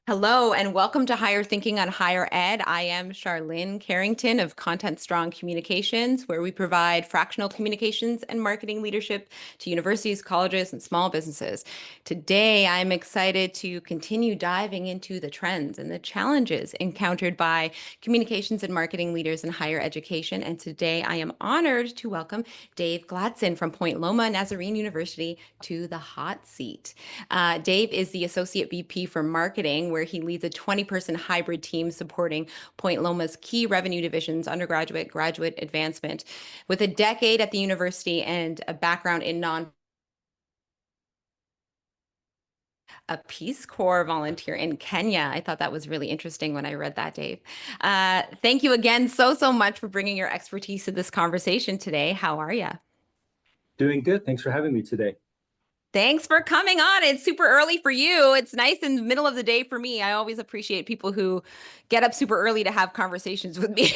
Hello and welcome to Higher Thinking on Higher Ed. I am Sharlyn Carrington of Content Strong Communications, where we provide fractional communications and marketing leadership to universities, colleges, and small businesses. Today, I'm excited to continue diving into the trends and the challenges encountered by communications and marketing leaders in higher education. And today, I am honored to welcome Dave Gladson from Point Loma Nazarene University to the hot seat. Dave is the Associate VP for Marketing, where he leads a 20-person hybrid team supporting Point Loma's key revenue divisions, undergraduate, graduate advancement. With a decade at the university and a background in a Peace Corps volunteer in Kenya. I thought that was really interesting when I read that, Dave. Thank you again so much for bringing your expertise to this conversation today. How are you? Doing good. Thanks for having me today. Thanks for coming on. It's super early for you. It's nice in the middle of the day for me. I always appreciate people who get up super early to have conversations with me.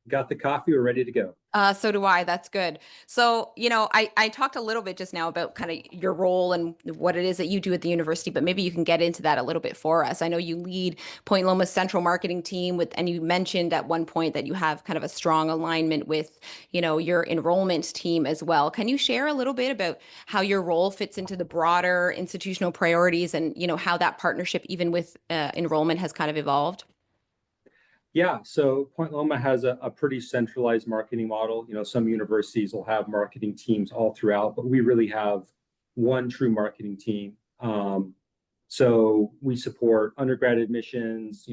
Got the coffee. We're ready to go. So do I. That's good. So, I talked a little bit just now about kind of your role and what it is that you do at the university, but maybe you can get into that a little bit for us. I know you lead Point Loma's central marketing team and you mentioned at one point that you have kind of a strong alignment with, your enrollment team as well. Can you share a little bit about how your role fits into the broader institutional priorities and, how that partnership, even with enrollment, has kind of evolved? Yeah. So Point Loma has a pretty centralized marketing model. Some universities will have marketing teams all throughout, but we really have one true marketing team. So we support undergrad admissions,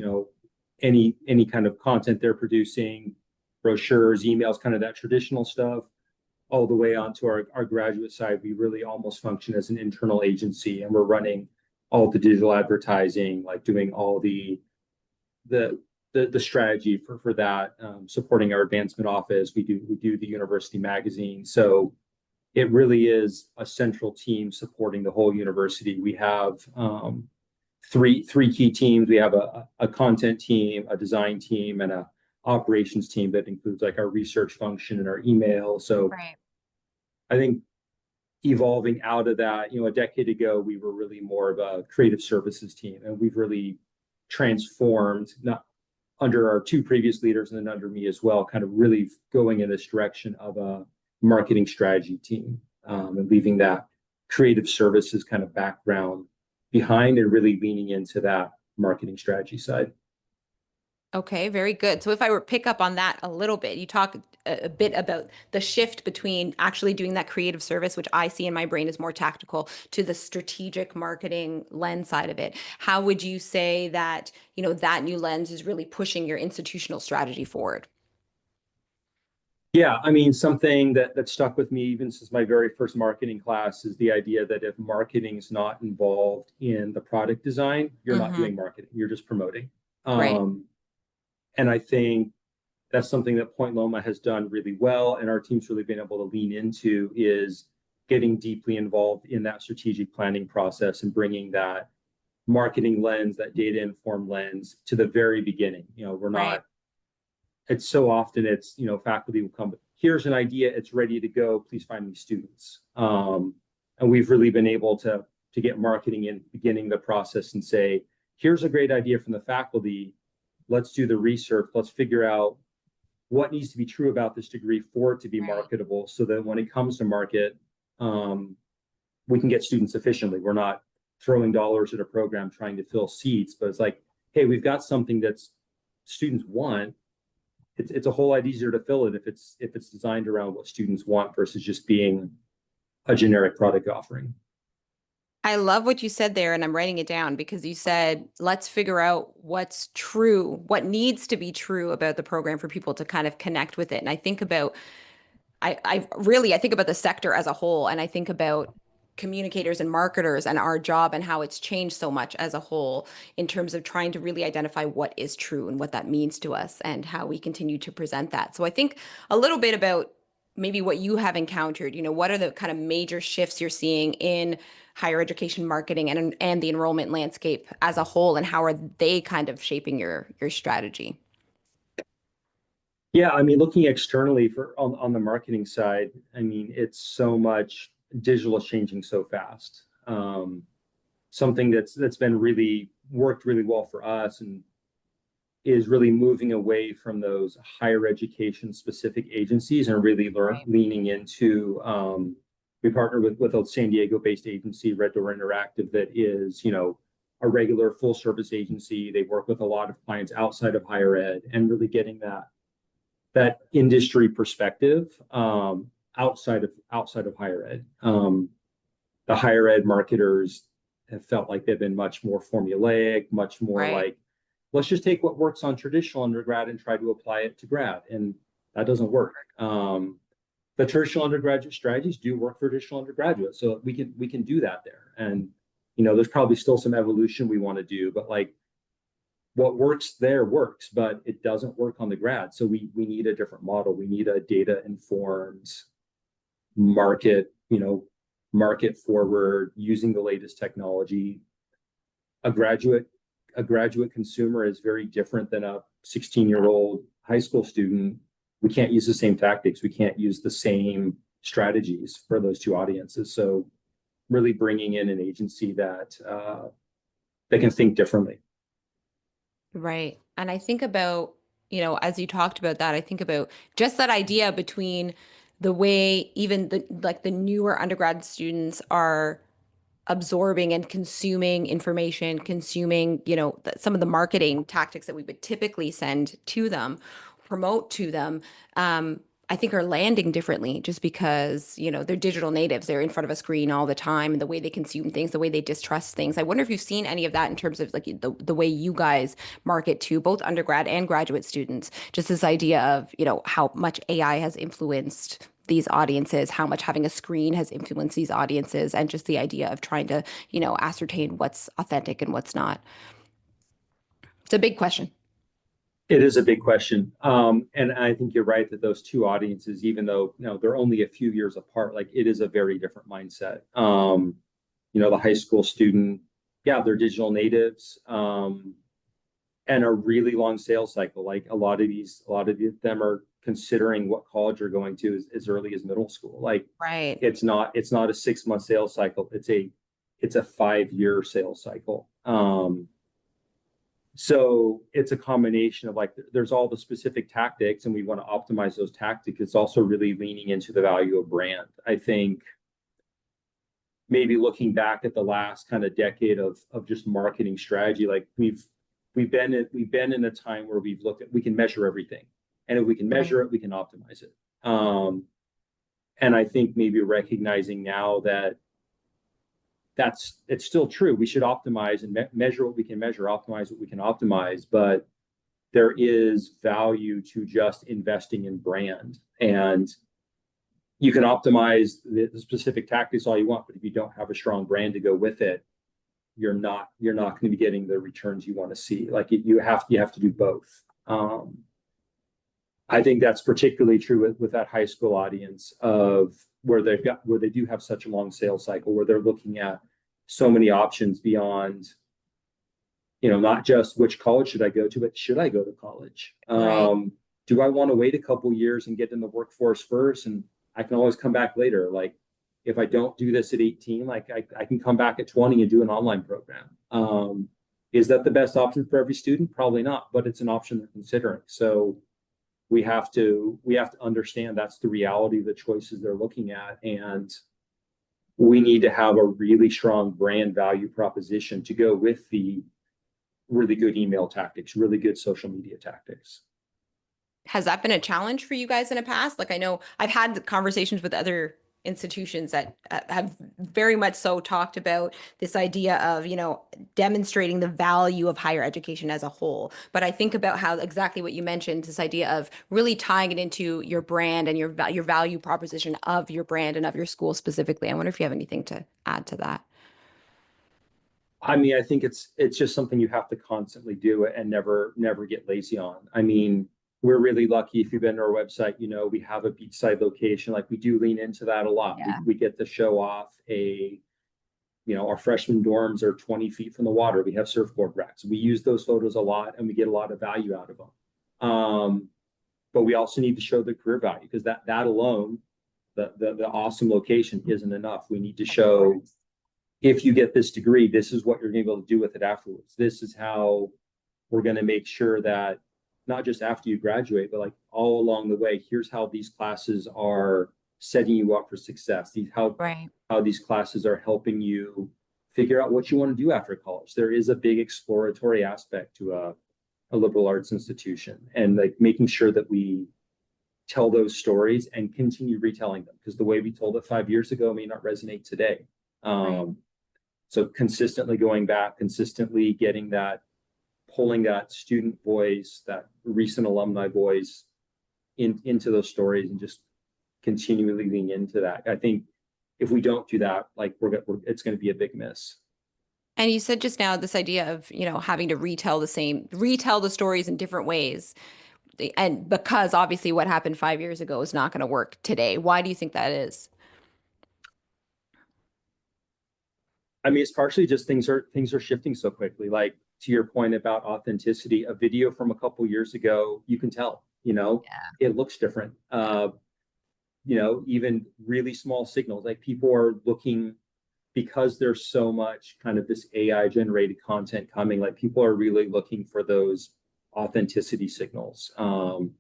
any kind of content they're producing, brochures, emails, kind of that traditional stuff, all the way onto our graduate side. We really almost function as an internal agency, and we're running all the digital advertising, like doing all the strategy for that, supporting our advancement office. We do the university magazine. So it really is a central team supporting the whole university. We have three key teams. We have a content team, a design team, and a operations team that includes like our research function and our email. So Right. I think evolving out of that, a decade ago, we were really more of a creative services team, and we've really transformed, not under our two previous leaders and then under me as well, kind of really going in this direction of a marketing strategy team, and leaving that creative services kind of background behind and really leaning into that marketing strategy side. Okay, very good. So if I were pick up on that a little bit, you talk a bit about the shift between actually doing that creative service, which I see in my brain is more tactical, to the strategic marketing lens side of it. How would you say that, that new lens is really pushing your institutional strategy forward? Yeah, I mean, something that stuck with me even since my very first marketing class is the idea that if marketing is not involved in the product design, you're not Hmm. doing marketing, you're just promoting. Right. And I think that's something that Point Loma has done really well, and our team's really been able to lean into is getting deeply involved in that strategic planning process and bringing that marketing lens, that data informed lens to the very beginning. We're Right. not, it's so often faculty will come, here's an idea, it's ready to go, please find me students. And we've really been able to get marketing in beginning the process and say, here's a great idea from the faculty, let's do the research, let's figure out what needs to be true about this degree for it to be Right. marketable, so that when it comes to market, we can get students efficiently. We're not throwing dollars at a program trying to fill seats, but it's like, hey, we've got something that's students want. It's a whole lot easier to fill it if it's designed around what students want versus just being a generic product offering. I love what you said there, and I'm writing it down because you said, let's figure out what's true, what needs to be true about the program for people to kind of connect with it. And I think about, I think about the sector as a whole, and I think about communicators and marketers and our job and how it's changed so much as a whole in terms of trying to really identify what is true and what that means to us and how we continue to present that. So I think a little bit about maybe what you have encountered, what are the kind of major shifts you're seeing in higher education marketing and the enrollment landscape as a whole, and how are they kind of shaping your strategy? Yeah, I mean, looking externally on the marketing side, I mean, it's so much digital is changing so fast. something that's been really worked really well for us and is really moving away from those higher education specific agencies and really Right. leaning into we partner with a San Diego based agency, Red Door Interactive, that is, you know, a regular full service agency. They work with a lot of clients outside of higher ed and really getting that industry perspective outside of higher ed. The higher ed marketers have felt like they've been much more formulaic, much more Right. like, let's just take what works on traditional undergrad and try to apply it to grad. And that doesn't work. The traditional undergraduate strategies do work for traditional undergraduates. So we can do that there. And, you know, there's probably still some evolution we want to do, but like what works there works, but it doesn't work on the grad. So we need a different model. We need a data informed market, you know, market forward, using the latest technology. A graduate consumer is very different than a 16-year-old high school student. We can't use the same tactics. We can't use the same strategies for those two audiences. So really bringing in an agency that can think differently. Right. And I think about, you know, as you talked about that, I think about just that idea between the way even the newer undergrad students are absorbing and consuming information, consuming, you know, some of the marketing tactics that we would typically send to them, promote to them, I think are landing differently just because, you know, they're digital natives. They're in front of a screen all the time, and the way they consume things, the way they distrust things. I wonder if you've seen any of that in terms of like the way you guys market to both undergrad and graduate students, just this idea of, you know, how much AI has influenced these audiences, how much having a screen has influenced these audiences, and just the idea of trying to, you know, ascertain what's authentic and what's not. It's a big question. It is a big question. And I think you're right that those two audiences, even though, you know, they're only a few years apart, like it is a very different mindset. You know, the high school student, yeah, they're digital natives, and a really long sales cycle. Like a lot of them are considering what college they're going to as early as middle school. Like Right. it's not a 6-month sales cycle. It's a 5-year sales cycle. So it's a combination of like, there's all the specific tactics and we want to optimize those tactics. It's also really leaning into the value of brand. I think maybe looking back at the last kind of decade of just marketing strategy, like we've been in a time where we can measure everything. And if we can measure it, we can optimize it. And I think maybe recognizing now that it's still true. We should optimize and measure what we can measure, optimize what we can optimize, but there is value to just investing in brand. And you can optimize the specific tactics all you want, but if you don't have a strong brand to go with it, you're not going to be getting the returns you want to see. Like you have to do both. I think that's particularly true with that high school audience of where they do have such a long sales cycle, where they're looking at so many options beyond, you know, not just which college should I go to, but should I go to college? Right. Do I want to wait a couple years and get in the workforce first? And I can always come back later. Like if I don't do this at 18, like I can come back at 20 and do an online program. Is that the best option for every student? Probably not, but it's an option they're considering. So we have to understand that's the reality of the choices they're looking at. And we need to have a really strong brand value proposition to go with the really good email tactics, really good social media tactics. Has that been a challenge for you guys in the past? Like I know I've had conversations with other institutions that have very much so talked about this idea of, you know, demonstrating the value of higher education as a whole. But I think about how exactly what you mentioned, this idea of really tying it into your brand and your value proposition of your brand and of your school specifically. I wonder if you have anything to add to that. I mean, I think it's just something you have to constantly do and never get lazy on. I mean, we're really lucky. If you've been to our website, you know, we have a beachside location. Like we do lean into that a lot. Yeah. We get to show off you know, our freshman dorms are 20 feet from the water. We have surfboard racks. We use those photos a lot and we get a lot of value out of them. But we also need to show the career value because that alone, the awesome location isn't enough. We need to show if you get this degree, this is what you're going to be able to do with it afterwards. This is how we're going to make sure that not just after you graduate, but like all along the way, here's how these classes are setting you up for success. Right. How these classes are helping you figure out what you want to do after college. There is a big exploratory aspect to a liberal arts institution, and like making sure that we tell those stories and continue retelling them, because the way we told it 5 years ago may not resonate today. Right. So consistently going back, consistently getting that, pulling that student voice, that recent alumni voice into those stories, and just continually leaning into that. I think if we don't do that, like it's going to be a big miss. And you said just now this idea of, having to retell the stories in different ways. And because obviously what happened 5 years ago is not going to work today. Why do you think that is? I mean, it's partially just things are shifting so quickly. Like to your point about authenticity, a video from a couple years ago, you can tell, it looks different. Even really small signals, like people are looking, because there's so much kind of this AI generated content coming, like people are really looking for those authenticity signals. And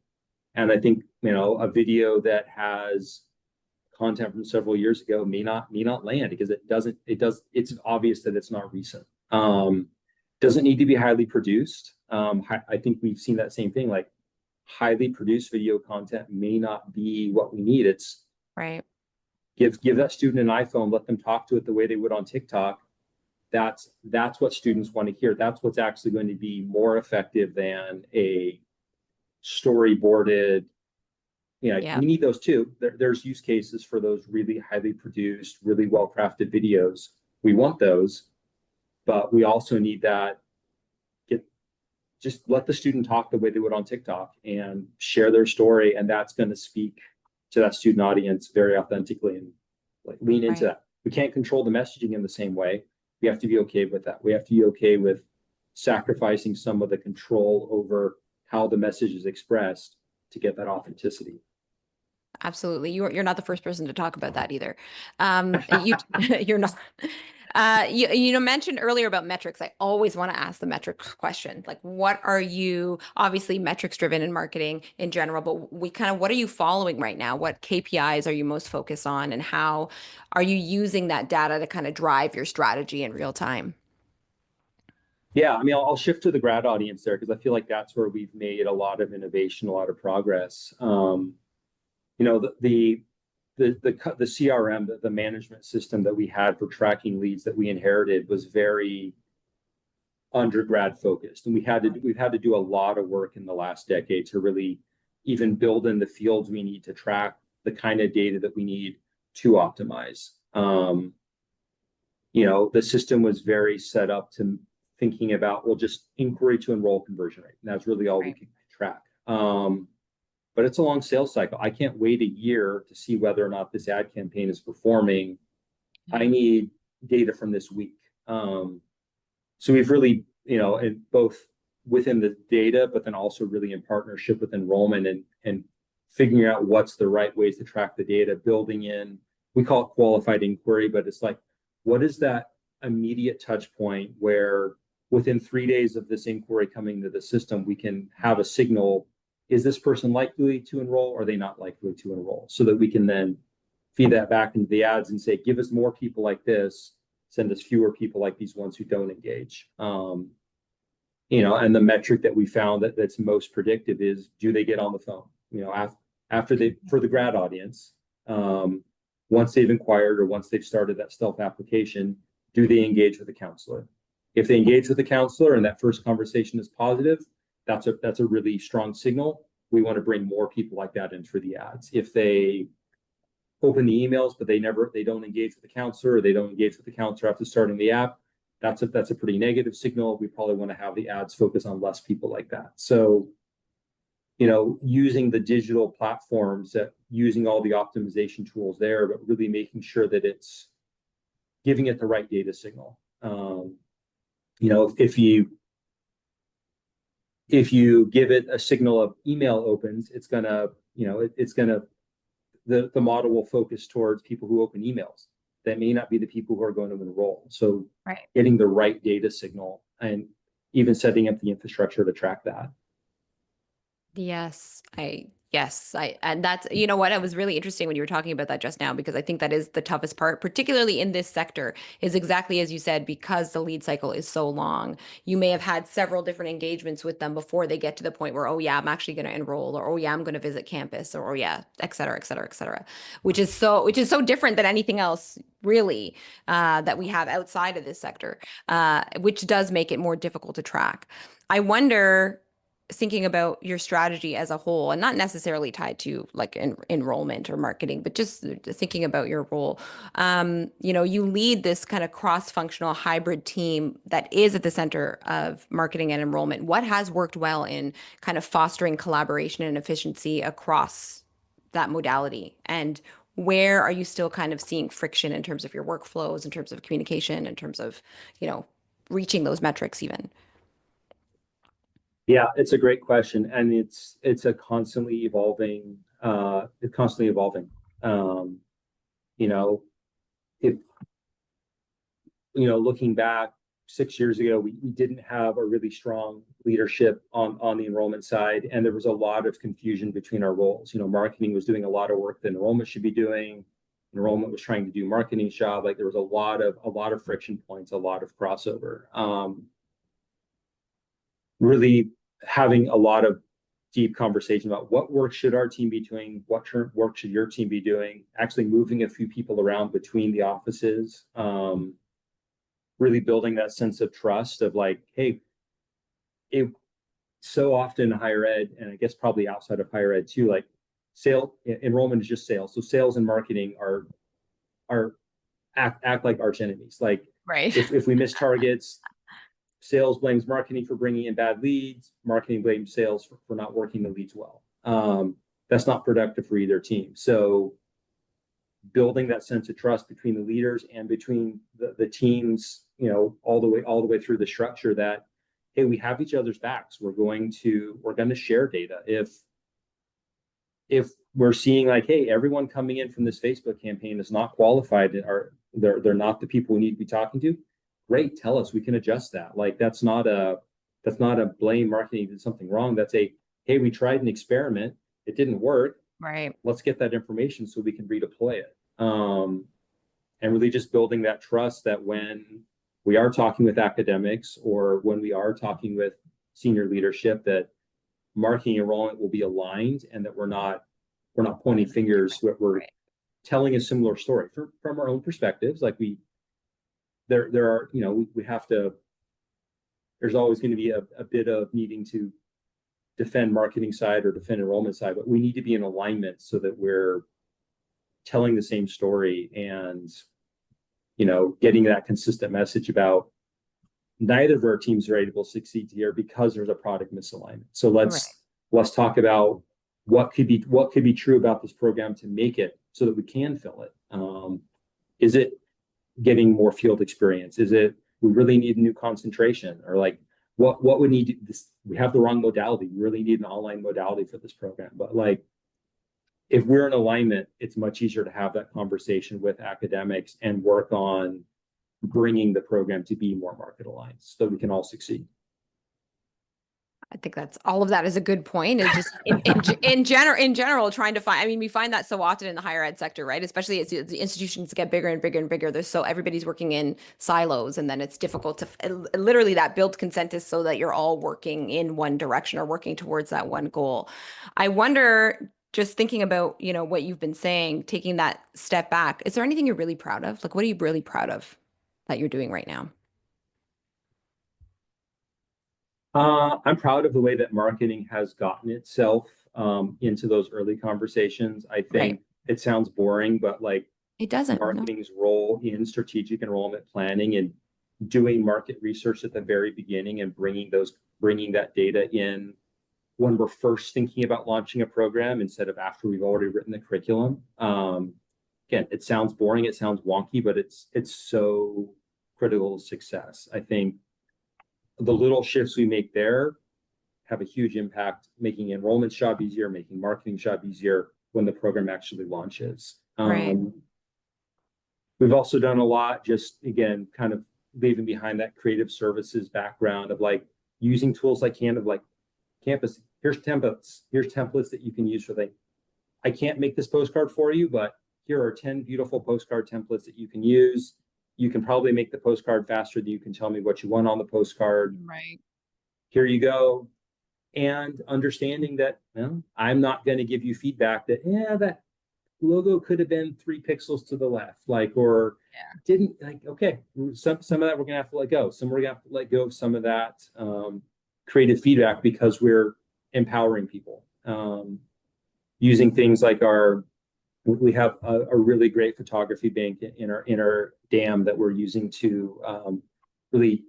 I think, a video that has content from several years ago may not land, because it's obvious that it's not recent. Doesn't need to be highly produced. I think we've seen that same thing, like highly produced video content may not be what we need. It's Right. give that student an iPhone, let them talk to it the way they would on TikTok. That's what students want to hear. That's what's actually going to be more effective than a storyboarded. Yeah. We need those too. There's use cases for those really highly produced, really well crafted videos. We want those, but we also need that. Just let the student talk the way they would on TikTok and share their story, and that's going to speak to that student audience very authentically, and like lean into Right. that. We can't control the messaging in the same way. We have to be okay with that. We have to be okay with sacrificing some of the control over how the message is expressed to get that authenticity. Absolutely. You're not the first person to talk about that either. You're not. You mentioned earlier about metrics. I always want to ask the metrics question. Like, what are you, obviously metrics driven in marketing in general, but what are you following right now? What KPIs are you most focused on, and how are you using that data to kind of drive your strategy in real time? Yeah, I mean, I'll shift to the grad audience there, because I feel like that's where we've made a lot of innovation, a lot of progress. You know, the CRM, the management system that we had for tracking leads that we inherited was very undergrad focused, and we've had to do a lot of work in the last decade to really even build in the fields we need to track the kind of data that we need to optimize. The system was very set up to thinking about, well, just inquiry to enroll conversion rate, and that's really all we Right. can track. But it's a long sales cycle. I can't wait a year to see whether or not this ad campaign is performing. I need data from this week. So we've really, in both within the data, but then also really in partnership with enrollment, and figuring out what's the right ways to track the data, building in, we call it qualified inquiry, but it's like, what is that immediate touch point where within 3 days of this inquiry coming to the system, we can have a signal, is this person likely to enroll, or are they not likely to enroll? So that we can then feed that back into the ads and say, give us more people like this, send us fewer people like these ones who don't engage. And the metric that we found that's most predictive is, do they get on the phone? After for the grad audience, once they've inquired or once they've started that stealth application, do they engage with a counselor? If they engage with a counselor and that first conversation is positive, that's a really strong signal. We want to bring more people like that in for the ads. If they open the emails, but they don't engage with the counselor, or they don't engage with the counselor after starting the app, that's a pretty negative signal. We probably want to have the ads focus on less people like that. So, using the digital platforms, using all the optimization tools there, but really making sure that it's giving it the right data signal. If you give it a signal of email opens, it's gonna, the model will focus towards people who open emails. that may not be the people who are going to enroll. So Right. getting the right data signal and even setting up the infrastructure to track that. And that's, you know what, it was really interesting when you were talking about that just now, because I think that is the toughest part, particularly in this sector, is exactly as you said, because the lead cycle is so long. You may have had several different engagements with them before they get to the point where, oh yeah, I'm actually going to enroll, or oh yeah, I'm going to visit campus, or oh yeah, et cetera, et cetera, et cetera, which is so different than anything else really that we have outside of this sector, which does make it more difficult to track. I wonder, thinking about your strategy as a whole, and not necessarily tied to like enrollment or marketing, but just thinking about your role. You lead this kind of cross-functional hybrid team that is at the center of marketing and enrollment. What has worked well in kind of fostering collaboration and efficiency across that modality? And where are you still kind of seeing friction in terms of your workflows, in terms of communication, in terms of, reaching those metrics even? Yeah, it's a great question, and it's a constantly evolving. It's constantly evolving. Um, you know, if looking back 6 years ago, we didn't have a really strong leadership on the enrollment side, and there was a lot of confusion between our roles. Marketing was doing a lot of work that enrollment should be doing. Enrollment was trying to do marketing's job. Like there was a lot of friction points, a lot of crossover. Really having a lot of deep conversation about what work should our team be doing, what work should your team be doing, actually moving a few people around between the offices, really building that sense of trust of like, hey, it so often in higher ed, and I guess probably outside of higher ed too, like enrollment is just sales. So sales and marketing are act like arch enemies. Like Right. if we miss targets, sales blames marketing for bringing in bad leads. Marketing blames sales for not working the leads well. That's not productive for either team. So building that sense of trust between the leaders and between the teams, all the way through the structure that, hey, we have each other's backs. We're going to share data. If we're seeing like, hey, everyone coming in from this Facebook campaign is not qualified, or they're not the people we need to be talking to, great, tell us, we can adjust that. Like that's not a blame marketing did something wrong. That's a, hey, we tried an experiment, it didn't work. Right. Let's get that information so we can redeploy it. And really just building that trust that when we are talking with academics or when we are talking with senior leadership, that marketing enrollment will be aligned and that we're not pointing fingers. We're telling a similar story from our own perspectives. Like there are, we have to, there's always going to be a bit of needing to defend marketing side or defend enrollment side, but we need to be in alignment so that we're telling the same story and, getting that consistent message about neither of our teams are able to succeed here because there's a product misalignment. So let's talk about what could be true about this program to make it so that we can fill it. Is it getting more field experience? Is it we really need a new concentration, or like what would need this? We have the wrong modality. We really need an online modality for this program. But like, if we're in alignment, it's much easier to have that conversation with academics and work on bringing the program to be more market aligned so we can all succeed. I think that's all of that is a good point. Is just in general, trying to find. I mean, we find that so often in the higher ed sector, right? Especially as the institutions get bigger and bigger and bigger. There's so everybody's working in silos, and then it's difficult to literally that build consensus so that you're all working in one direction or working towards that one goal. I wonder, just thinking about what you've been saying, taking that step back. Is there anything you're really proud of? Like, what are you really proud of that you're doing right now? I'm proud of the way that marketing has gotten itself into those early conversations. I think it sounds boring, but like it doesn't. Marketing's role in strategic enrollment planning and doing market research at the very beginning and bringing that data in when we're first thinking about launching a program instead of after we've already written the curriculum. Again, it sounds boring, it sounds wonky, but it's so critical to success. I think the little shifts we make there have a huge impact, making enrollment job easier, making marketing job easier when the program actually launches. We've also done a lot, just again, kind of leaving behind that creative services background of like using tools like like Campus. Here's templates that you can use for things. I can't make this postcard for you, but here are 10 beautiful postcard templates that you can use. You can probably make the postcard faster than you can tell me what you want on the postcard. Right. Here you go. And understanding that, well, I'm not going to give you feedback that, yeah, that logo could have been 3 pixels to the left, like, or didn't like, okay, some of that we're gonna have to let go. We're gonna have to let go of some of that creative feedback because we're empowering people. Using things like we have a really great photography bank in our dam that we're using to really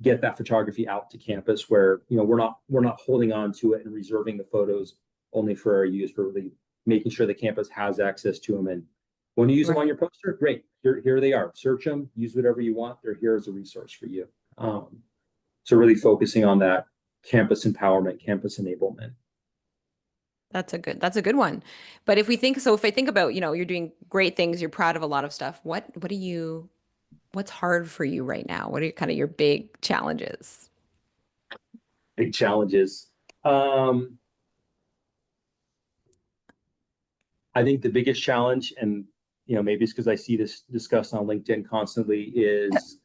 get that photography out to campus, where we're not holding on to it and reserving the photos only for our use. We're really making sure the campus has access to them. And when you use them on your poster, great. Here they are. Search them, use whatever you want. They're here as a resource for you. So really focusing on that campus empowerment, campus enablement. That's a good one. But if I think about, you're doing great things, you're proud of a lot of stuff. What's hard for you right now? What are kind of your big challenges? Big challenges. I think the biggest challenge, and maybe it's because I see this discussed on LinkedIn constantly, is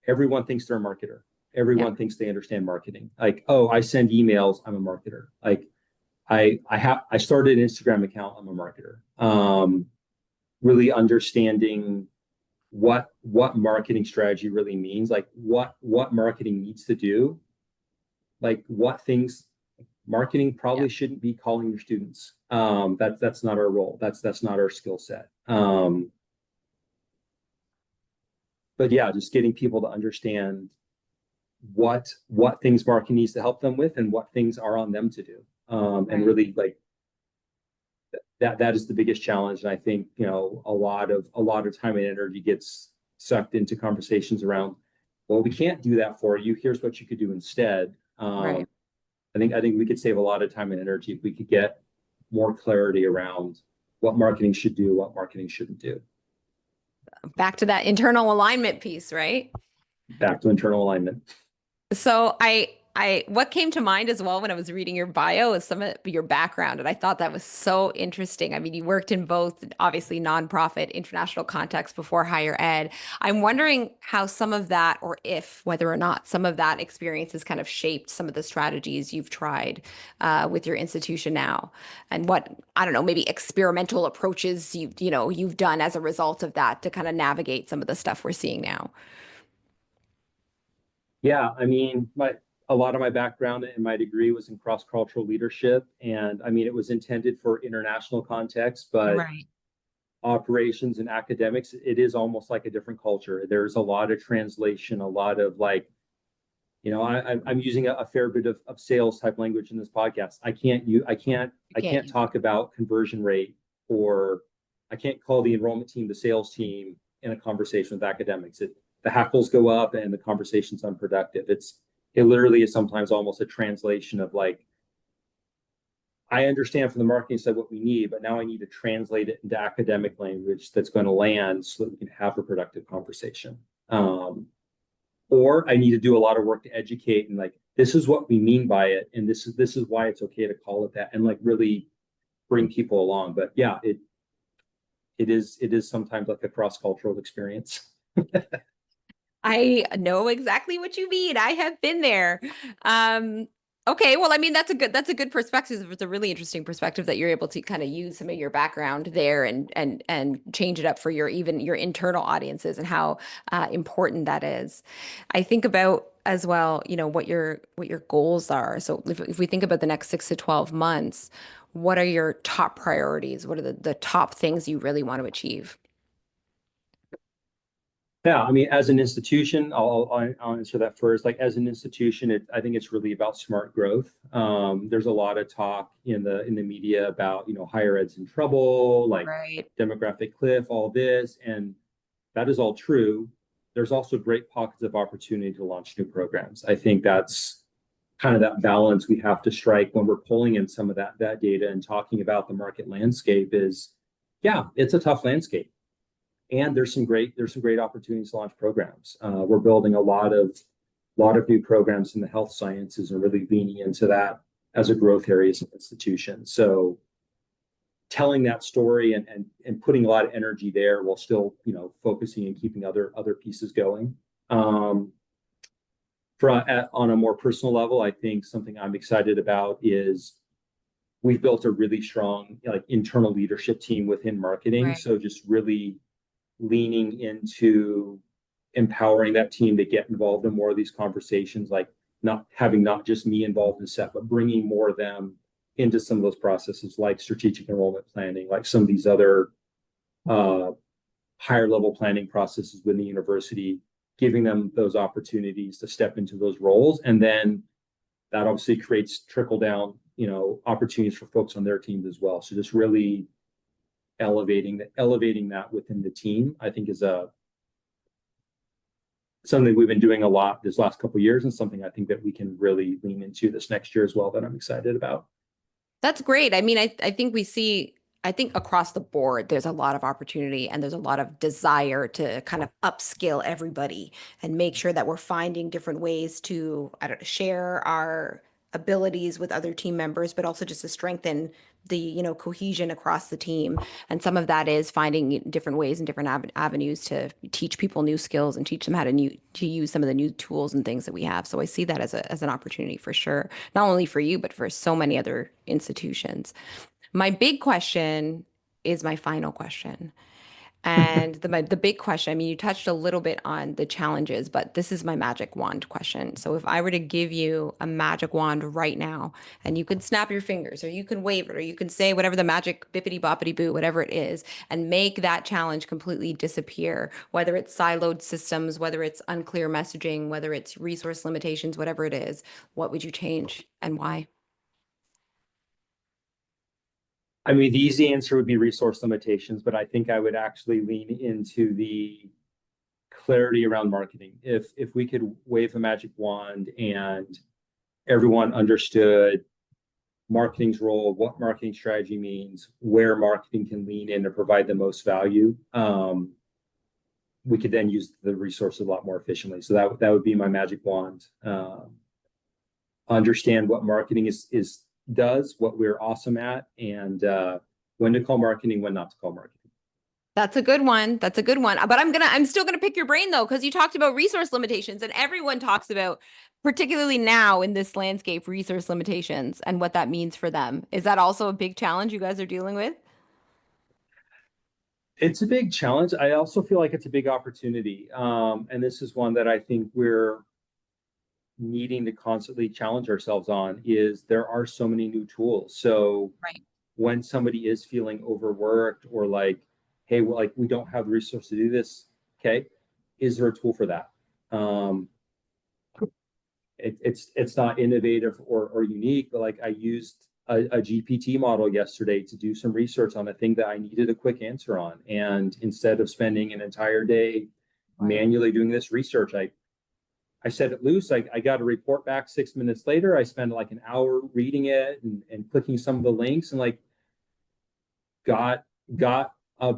everyone thinks they're a marketer. Everyone thinks they understand marketing. Like, oh, I send emails, I'm a marketer. Like, I started an Instagram account, I'm a marketer. Really understanding what marketing strategy really means, like what marketing needs to do, like what things. Marketing probably shouldn't be calling your students. That's not our role. That's not our skill set. But yeah, just getting people to understand what things marketing needs to help them with and what things are on them to do. And really like that is the biggest challenge. And I think, a lot of time and energy gets sucked into conversations around, well, we can't do that for you. Here's what you could do instead. I think we could save a lot of time and energy if we could get more clarity around what marketing should do, what marketing shouldn't do. Back to that internal alignment piece, right? Back to internal alignment. So what came to mind as well when I was reading your bio is some of your background, and I thought that was so interesting. I mean, you worked in both obviously nonprofit, international contexts before higher ed. I'm wondering how some of that, or whether or not some of that experience has kind of shaped some of the strategies you've tried with your institution now, and what, I don't know, maybe experimental approaches you've done as a result of that to kind of navigate some of the stuff we're seeing now. Yeah, I mean, a lot of my background in my degree was in cross-cultural leadership. And I mean, it was intended for international context, but operations and academics, it is almost like a different culture. There's a lot of translation, a lot of like, I'm using a fair bit of sales type language in this podcast. I can't talk about conversion rate, or I can't call the enrollment team the sales team in a conversation with academics. The hackles go up and the conversation's unproductive. It literally is sometimes almost a translation of like, I understand from the marketing side what we need, but now I need to translate it into academic language that's going to land so that we can have a productive conversation. Or I need to do a lot of work to educate and like, this is what we mean by it, and this is why it's okay to call it that, and like really bring people along. But yeah, it is sometimes like a cross-cultural experience. I know exactly what you mean. I have been there. Okay, well, I mean, that's a good perspective. It's a really interesting perspective that you're able to kind of use some of your background there and change it up for your internal audiences, and how important that is. I think about as well, what your goals are. So if we think about the next 6 to 12 months, what are your top priorities? What are the top things you really want to achieve? Yeah, I mean, as an institution, I'll answer that first. Like as an institution, I think it's really about smart growth. There's a lot of talk in the media about higher ed's in trouble, like demographic cliff, all this, and that is all true. There's also great pockets of opportunity to launch new programs. I think that's kind of that balance we have to strike when we're pulling in some of that data and talking about the market landscape. Is Yeah, it's a tough landscape. And there's some great opportunities to launch programs. We're building a lot of new programs in the health sciences and really leaning into that as a growth area as an institution. So telling that story and putting a lot of energy there while still, focusing and keeping other pieces going. Um, on a more personal level, I think something I'm excited about is we've built a really strong like internal leadership team within marketing. Right. So just really leaning into empowering that team to get involved in more of these conversations, like not just me involved in set, but bringing more of them into some of those processes, like strategic enrollment planning, like some of these other uh, higher level planning processes within the university, giving them those opportunities to step into those roles, and then that obviously creates trickle down, opportunities for folks on their teams as well. So just really elevating that within the team, I think is a something we've been doing a lot this last couple of years, and something I think that we can really lean into this next year as well, that I'm excited about. That's great. I mean, I think we see, I think across the board, there's a lot of opportunity and there's a lot of desire to kind of upskill everybody and make sure that we're finding different ways to, I don't know, share our abilities with other team members, but also just to strengthen the, cohesion across the team. And some of that is finding different ways and different avenues to teach people new skills and teach them how to use some of the new tools and things that we have. So I see that as an opportunity for sure, not only for you, but for so many other institutions. My big question is my final question. And the big question, I mean, you touched a little bit on the challenges, but this is my magic wand question. So if I were to give you a magic wand right now, and you could snap your fingers, or you can wave it, or you can say whatever the magic bippity boppity boo, whatever it is, and make that challenge completely disappear, whether it's siloed systems, whether it's unclear messaging, whether it's resource limitations, whatever it is, what would you change and why? I mean, the easy answer would be resource limitations, but I think I would actually lean into the clarity around marketing. If we could wave a magic wand and everyone understood marketing's role, what marketing strategy means, where marketing can lean in to provide the most value, we could then use the resources a lot more efficiently. So that would be my magic wand. Understand what marketing is does, what we're awesome at, and when to call marketing, when not to call marketing. That's a good one. That's a good one. But I'm still gonna pick your brain though, because you talked about resource limitations, and everyone talks about, particularly now in this landscape, resource limitations and what that means for them. Is that also a big challenge you guys are dealing with? It's a big challenge. I also feel like it's a big opportunity. And this is one that I think we're needing to constantly challenge ourselves on is there are so many new tools. So Right. when somebody is feeling overworked or like, hey, well, like we don't have the resources to do this, okay, is there a tool for that? Um, it's not innovative or unique, but like I used a GPT model yesterday to do some research on a thing that I needed a quick answer on. And instead of spending an entire day Right. manually doing this research, I set it loose. I got a report back 6 minutes later. I spent like an hour reading it and clicking some of the links and like got got a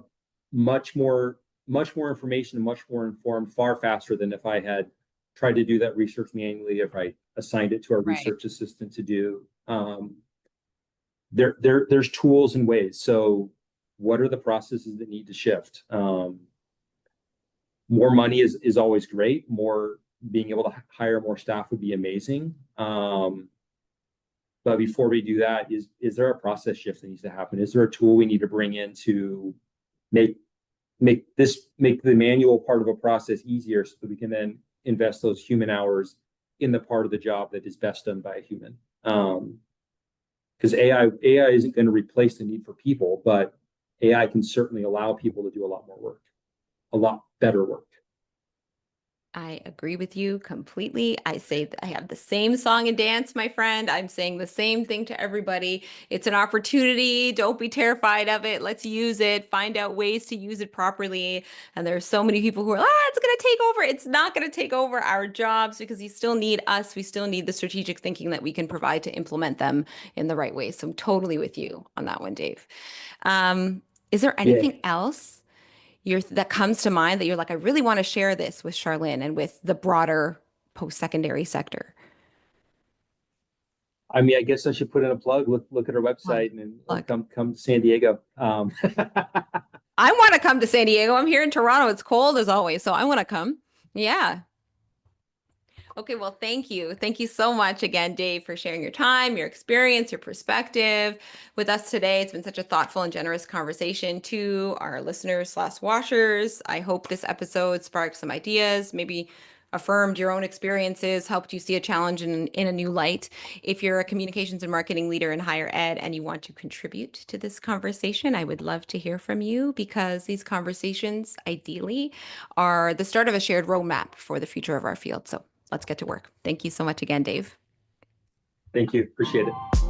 much more information and much more informed far faster than if I had tried to do that research manually, if I assigned it to our Right. research assistant to do. There's tools and ways. So what are the processes that need to shift? More money is always great. More being able to hire more staff would be amazing. But before we do that, is there a process shift that needs to happen? Is there a tool we need to bring in to make make the manual part of a process easier so that we can then invest those human hours in the part of the job that is best done by a human? Because AI isn't going to replace the need for people, but AI can certainly allow people to do a lot more work, a lot better work. I agree with you completely. I say I have the same song and dance, my friend. I'm saying the same thing to everybody. It's an opportunity. Don't be terrified of it. Let's use it. Find out ways to use it properly. And there are so many people who are, it's going to take over. It's not going to take over our jobs because you still need us. We still need the strategic thinking that we can provide to implement them in the right way. So I'm totally with you on that one, Dave. Um, Is there Yeah. anything else that comes to mind that you're like, I really want to share this with Sharlyn and with the broader post-secondary sector? I mean, I guess I should put in a plug. Look at our Plug, website and plug. come to San Diego. I want to come to San Diego. I'm here in Toronto. It's cold as always, so I want to come. Yeah. Okay, well, thank you. Thank you so much again, Dave, for sharing your time, your experience, your perspective with us today. It's been such a thoughtful and generous conversation. To our listeners slash watchers, I hope this episode sparked some ideas, maybe affirmed your own experiences, helped you see a challenge in a new light. If you're a communications and marketing leader in higher ed and you want to contribute to this conversation, I would love to hear from you, because these conversations ideally are the start of a shared roadmap for the future of our field. So let's get to work. Thank you so much again, Dave. Thank you. Appreciate it.